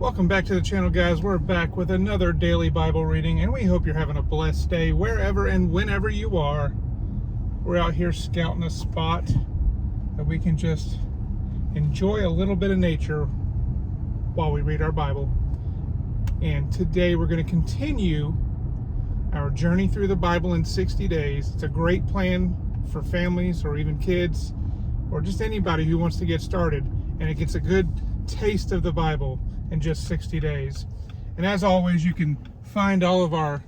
Welcome back to the channel, guys. We're back with another daily Bible reading, and we hope you're having a blessed day wherever and whenever you are. We're out here scouting a spot that we can just enjoy a little bit of nature while we read our Bible. And today we're going to continue our journey through the Bible in 60 days. It's a great plan for families or even kids or just anybody who wants to get started, and it gets a good taste of the Bible in just 60 days. And as always, you can find all of our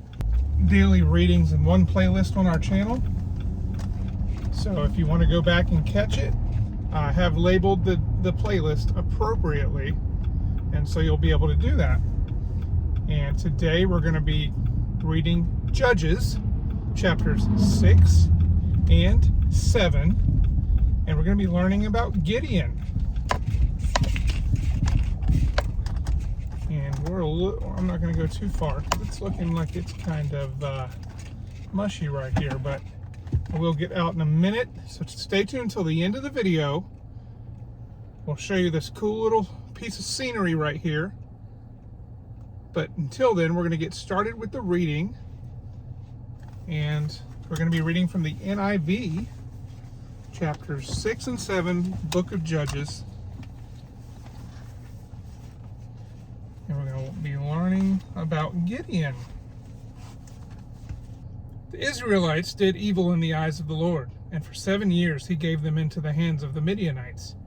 daily readings in one playlist on our channel. So if you want to go back and catch it, I have labeled the playlist appropriately, and so you'll be able to do that. And today we're going to be reading Judges chapters 6 and 7, and we're going to be learning about Gideon. And I'm not going to go too far because it's looking like it's kind of mushy right here, but we'll get out in a minute. So stay tuned until the end of the video. We'll show you this cool little piece of scenery right here. But until then, we're going to get started with the reading. And we're going to be reading from the NIV, chapters 6 and 7, book of Judges. And we're going to be learning about Gideon. The Israelites did evil in the eyes of the Lord, and for 7 years he gave them into the hands of the Midianites.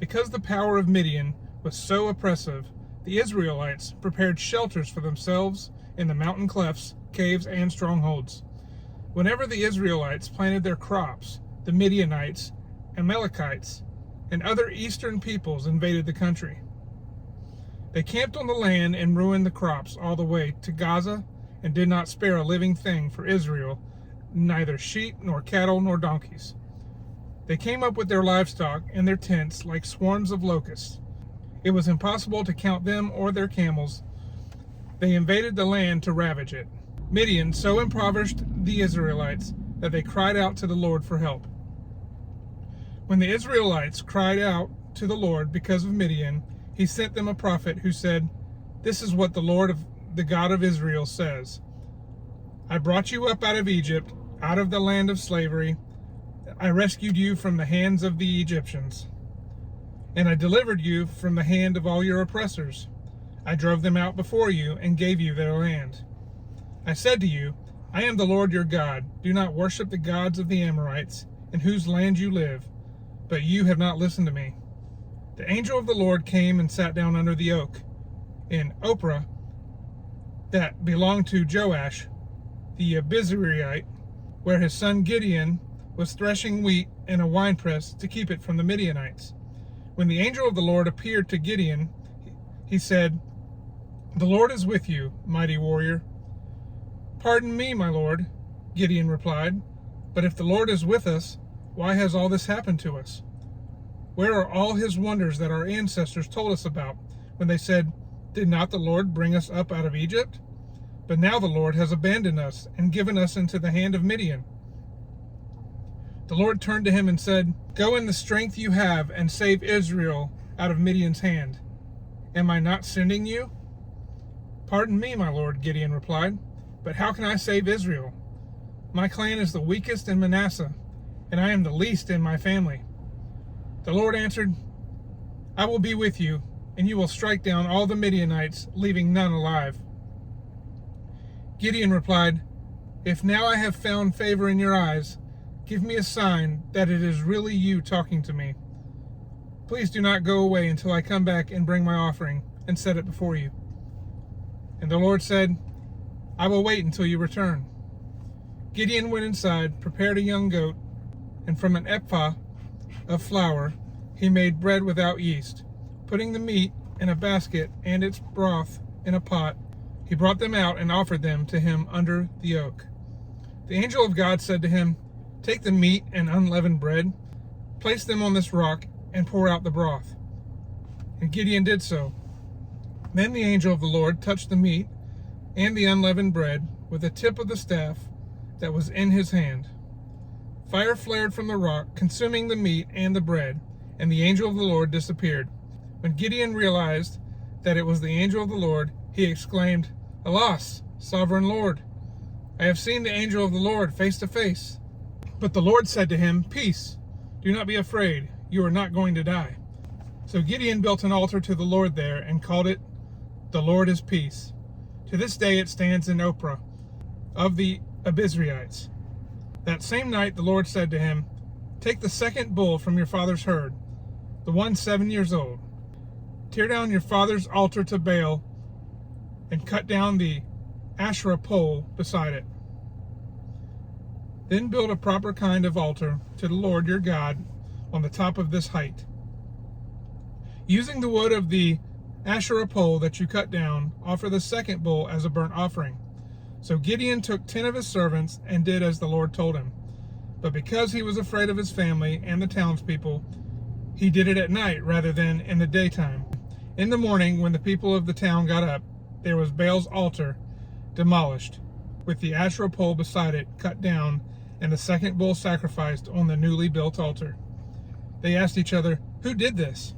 Because the power of Midian was so oppressive, the Israelites prepared shelters for themselves in the mountain clefts, caves, and strongholds. Whenever the Israelites planted their crops, the Midianites, Amalekites, and other eastern peoples invaded the country. They camped on the land and ruined the crops all the way to Gaza and did not spare a living thing for Israel, neither sheep nor cattle nor donkeys. They came up with their livestock and their tents like swarms of locusts. It was impossible to count them or their camels. They invaded the land to ravage it. Midian so impoverished the Israelites that they cried out to the Lord for help. When the Israelites cried out to the Lord because of Midian, he sent them a prophet who said, "This is what the Lord, the God of Israel, says. I brought you up out of Egypt, out of the land of slavery. I rescued you from the hands of the Egyptians, and I delivered you from the hand of all your oppressors. I drove them out before you and gave you their land. I said to you, I am the Lord your God. Do not worship the gods of the Amorites, in whose land you live. But you have not listened to me. The angel of the Lord came and sat down under the oak in Ophrah that belonged to Joash, the Abiezrite, where his son Gideon was threshing wheat in a winepress to keep it from the Midianites. When the angel of the Lord appeared to Gideon, he said, "The Lord is with you, mighty warrior." "Pardon me, my lord," Gideon replied, "but if the Lord is with us, why has all this happened to us? Where are all his wonders that our ancestors told us about when they said, 'Did not the Lord bring us up out of Egypt?' But now the Lord has abandoned us and given us into the hand of Midian." The Lord turned to him and said, "Go in the strength you have and save Israel out of Midian's hand. Am I not sending you?" "Pardon me, my lord," Gideon replied, "but how can I save Israel? My clan is the weakest in Manasseh, and I am the least in my family." The Lord answered, "I will be with you, and you will strike down all the Midianites, leaving none alive." Gideon replied, "If now I have found favor in your eyes, give me a sign that it is really you talking to me. Please do not go away until I come back and bring my offering and set it before you." And the Lord said, "I will wait until you return." Gideon went inside, prepared a young goat, and from an ephah of flour he made bread without yeast. Putting the meat in a basket and its broth in a pot, he brought them out and offered them to him under the oak. The angel of God said to him, "Take the meat and unleavened bread, place them on this rock, and pour out the broth." And Gideon did so. Then the angel of the Lord touched the meat and the unleavened bread with the tip of the staff that was in his hand. Fire flared from the rock, consuming the meat and the bread, and the angel of the Lord disappeared. When Gideon realized that it was the angel of the Lord, he exclaimed, "Alas, sovereign Lord, I have seen the angel of the Lord face to face." But the Lord said to him, "Peace, do not be afraid, you are not going to die." So Gideon built an altar to the Lord there and called it, "The Lord is Peace." To this day it stands in Ophrah of the Abizrites. That same night the Lord said to him, "Take the second bull from your father's herd, the one 7 years old. Tear down your father's altar to Baal and cut down the Asherah pole beside it. Then build a proper kind of altar to the Lord your God on the top of this height. Using the wood of the Asherah pole that you cut down, offer the second bull as a burnt offering." So Gideon took 10 of his servants and did as the Lord told him. But because he was afraid of his family and the townspeople, he did it at night rather than in the daytime. In the morning, when the people of the town got up, there was Baal's altar demolished, with the Asherah pole beside it cut down, and the second bull sacrificed on the newly built altar. They asked each other, "Who did this?"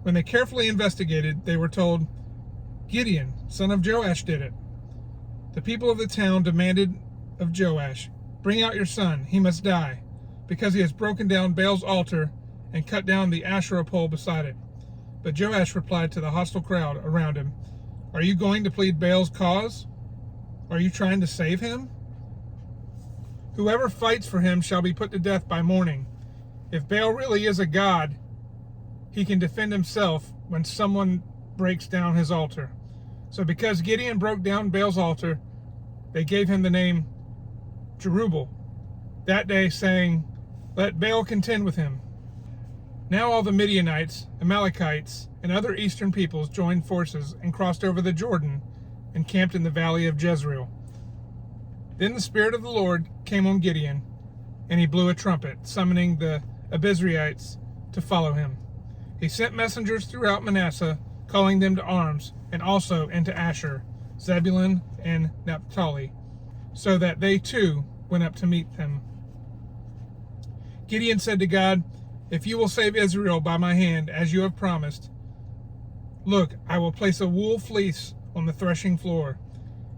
When they carefully investigated, they were told, "Gideon, son of Joash, did it." The people of the town demanded of Joash, "Bring out your son, he must die, because he has broken down Baal's altar and cut down the Asherah pole beside it." But Joash replied to the hostile crowd around him, "Are you going to plead Baal's cause? Are you trying to save him? Whoever fights for him shall be put to death by morning. If Baal really is a god, he can defend himself when someone breaks down his altar." So because Gideon broke down Baal's altar, they gave him the name Jerubbaal that day, saying, "Let Baal contend with him." Now all the Midianites, Amalekites, and other eastern peoples joined forces and crossed over the Jordan and camped in the valley of Jezreel. Then the Spirit of the Lord came on Gideon, and he blew a trumpet, summoning the Abizrites to follow him. He sent messengers throughout Manasseh, calling them to arms, and also into Asher, Zebulun, and Naphtali, so that they too went up to meet them. Gideon said to God, "If you will save Israel by my hand, as you have promised, look, I will place a wool fleece on the threshing floor.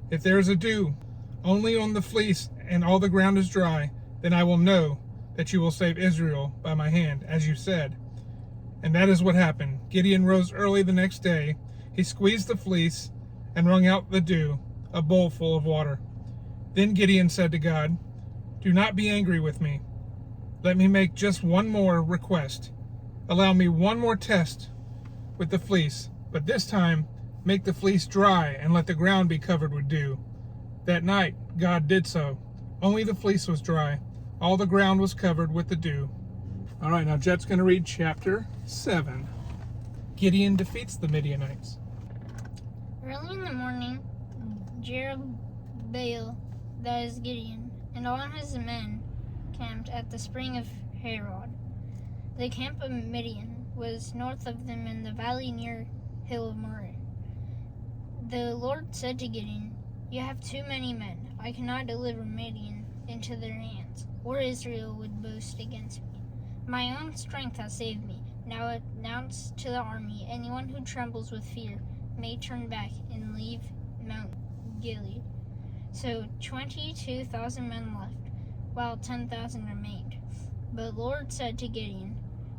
If there is a dew only on the fleece and all the ground is dry, then I will know that you will save Israel by my hand, as you said." And that is what happened. Gideon rose early the next day. He squeezed the fleece and wrung out the dew, a bowl full of water. Then Gideon said to God, "Do not be angry with me. Let me make just one more request. Allow me one more test with the fleece, but this time make the fleece dry and let the ground be covered with dew." That night God did so. Only the fleece was dry. All the ground was covered with the dew. All right, now Jet's going to read chapter 7. Gideon defeats the Midianites. Early in the morning, Jerubbaal, that is Gideon, and all his men camped at the spring of Harod. The camp of Midian was north of them in the valley near hill of Moreh. The Lord said to Gideon, "You have too many men. I cannot deliver Midian into their hands, or Israel would boast against me. My own strength has saved me. Now announce to the army, anyone who trembles with fear may turn back and leave Mount Gilead." So 22,000 men left, while 10,000 remained. But the Lord said to Gideon,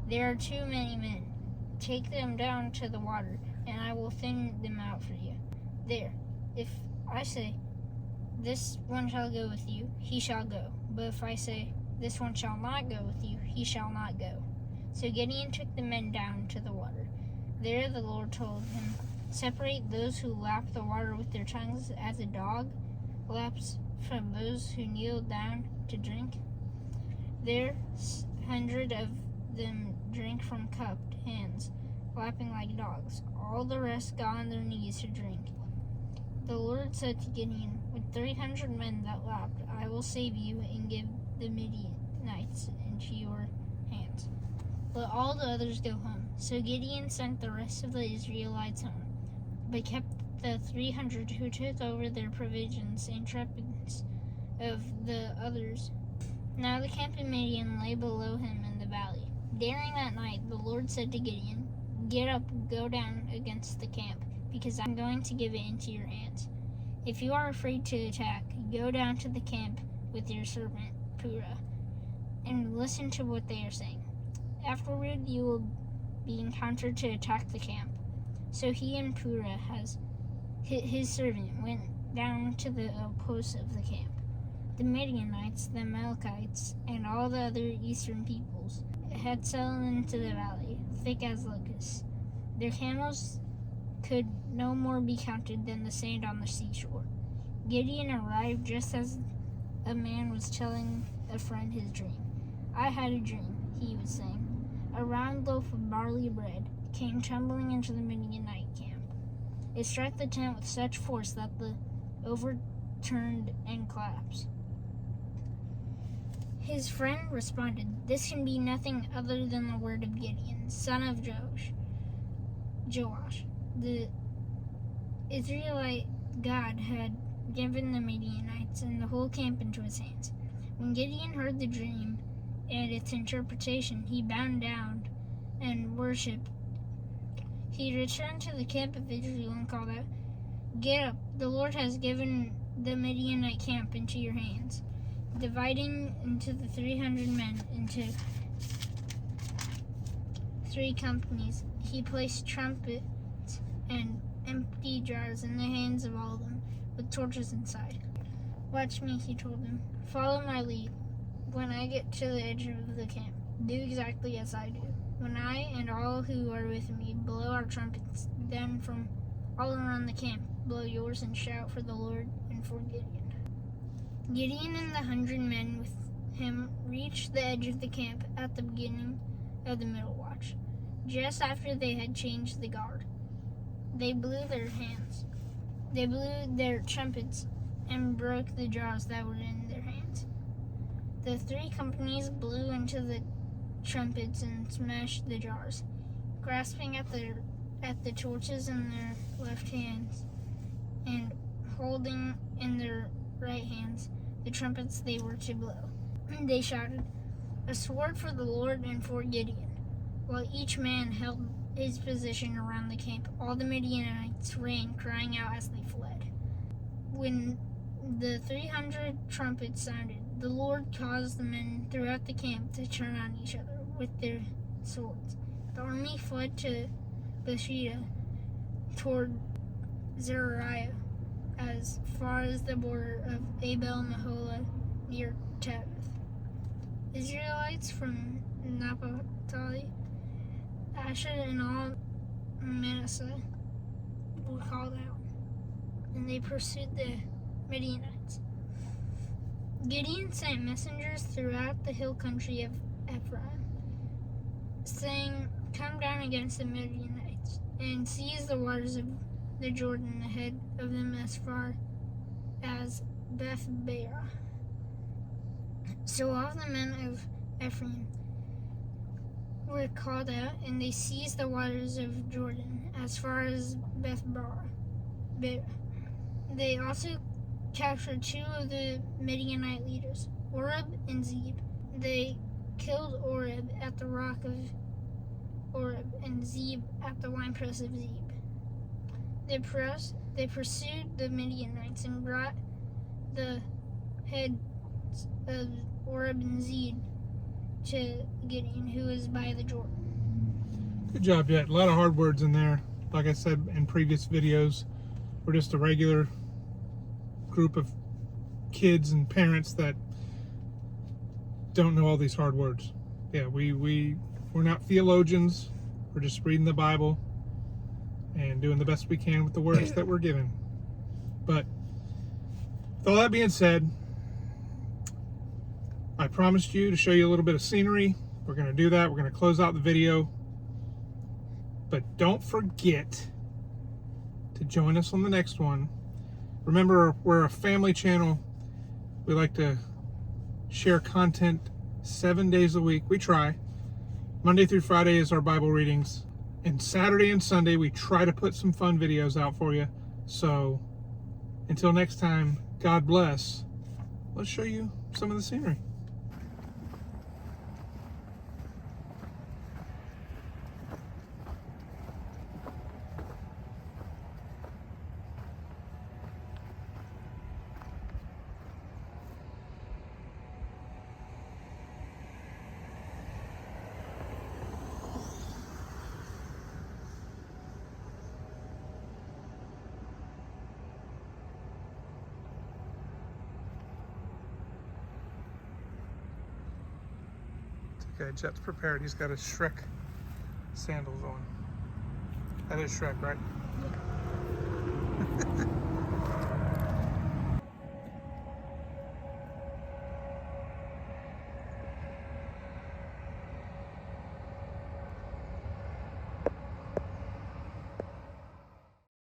"There are too many men. Take them down to the water, and I will thin them out for you. There, if I say, 'This one shall go with you,' he shall go. But if I say, 'This one shall not go with you,' he shall not go." So Gideon took the men down to the water. There the Lord told him, "Separate those who lap the water with their tongues as a dog laps from those who kneel down to drink." There 100 of them drank from cupped hands, lapping like dogs. All the rest got on their knees to drink. The Lord said to Gideon, "With 300 men that lapped, I will save you and give the Midianites into your hands. Let all the others go home." So Gideon sent the rest of the Israelites home, but kept the 300 who took over their provisions and trinkets of the others. Now the camp of Midian lay below him in the valley. During that night the Lord said to Gideon, "Get up, go down against the camp, because I'm going to give it into your hands. If you are afraid to attack, go down to the camp with your servant Purah and listen to what they are saying. Afterward, you will be encountered to attack the camp." So he and Purah, his servant, went down to the outposts of the camp. The Midianites, the Amalekites, and all the other eastern peoples had settled into the valley, thick as locusts. Their camels could no more be counted than the sand on the seashore. Gideon arrived just as a man was telling a friend his dream. "I had a dream," he was saying. "A round loaf of barley bread came tumbling into the Midianite camp. It struck the tent with such force that the overturned and collapsed." His friend responded, "This can be nothing other than the word of Gideon, son of Joash. The Israelite God had given the Midianites and the whole camp into his hands." When Gideon heard the dream and its interpretation, he bowed down and worshipped. He returned to the camp of Israel and called out, "Get up, the Lord has given the Midianite camp into your hands." Dividing into the 300 men into 3 companies, he placed trumpets and empty jars in the hands of all of them, with torches inside. "Watch me," he told them. "Follow my lead. When I get to the edge of the camp, do exactly as I do. When I and all who are with me blow our trumpets, then from all around the camp blow yours and shout for the Lord and for Gideon." Gideon and the 100 men with him reached the edge of the camp at the beginning of the middle watch, just after they had changed the guard. They blew their trumpets and broke the jars that were in their hands. The 3 companies blew into the trumpets and smashed the jars, grasping at the torches in their left hands and holding in their right hands the trumpets they were to blow. They shouted, "A sword for the Lord and for Gideon." While each man held his position around the camp, all the Midianites ran, crying out as they fled. When the 300 trumpets sounded, the Lord caused the men throughout the camp to turn on each other with their swords. The army fled to Beersheba toward Zerariah, as far as the border of Abel-Meholah near Tabith. Israelites from Naphtali, Asher, and all Manasseh were called out, and they pursued the Midianites. Gideon sent messengers throughout the hill country of Ephraim, saying, "Come down against the Midianites, and seize the waters of the Jordan ahead of them as far as Beth-Barah." So all the men of Ephraim were called out, and they seized the waters of Jordan as far as Beth-Barah. They also captured 2 of the Midianite leaders, Oreb and Zeb. They killed Oreb at the rock of Oreb and Zeb at the winepress of Zeb. They pursued the Midianites and brought the heads of Oreb and Zeb to Gideon, who was by the Jordan. Good job, Jet. A lot of hard words in there. Like I said in previous videos, we're just a regular group of kids and parents that don't know all these hard words. Yeah, we're not theologians. We're just reading the Bible and doing the best we can with the words that we're given. But with all that being said, I promised you to show you a little bit of scenery. We're going to do that. We're going to close out the video. But don't forget to join us on the next one. Remember, we're a family channel. We like to share content 7 days a week. We try. Monday through Friday is our Bible readings. And Saturday and Sunday, we try to put some fun videos out for you. So, until next time, God bless. Let's show you some of the scenery. Okay, Jet's prepared. He's got his Shrek sandals on. That is Shrek, right? Yeah.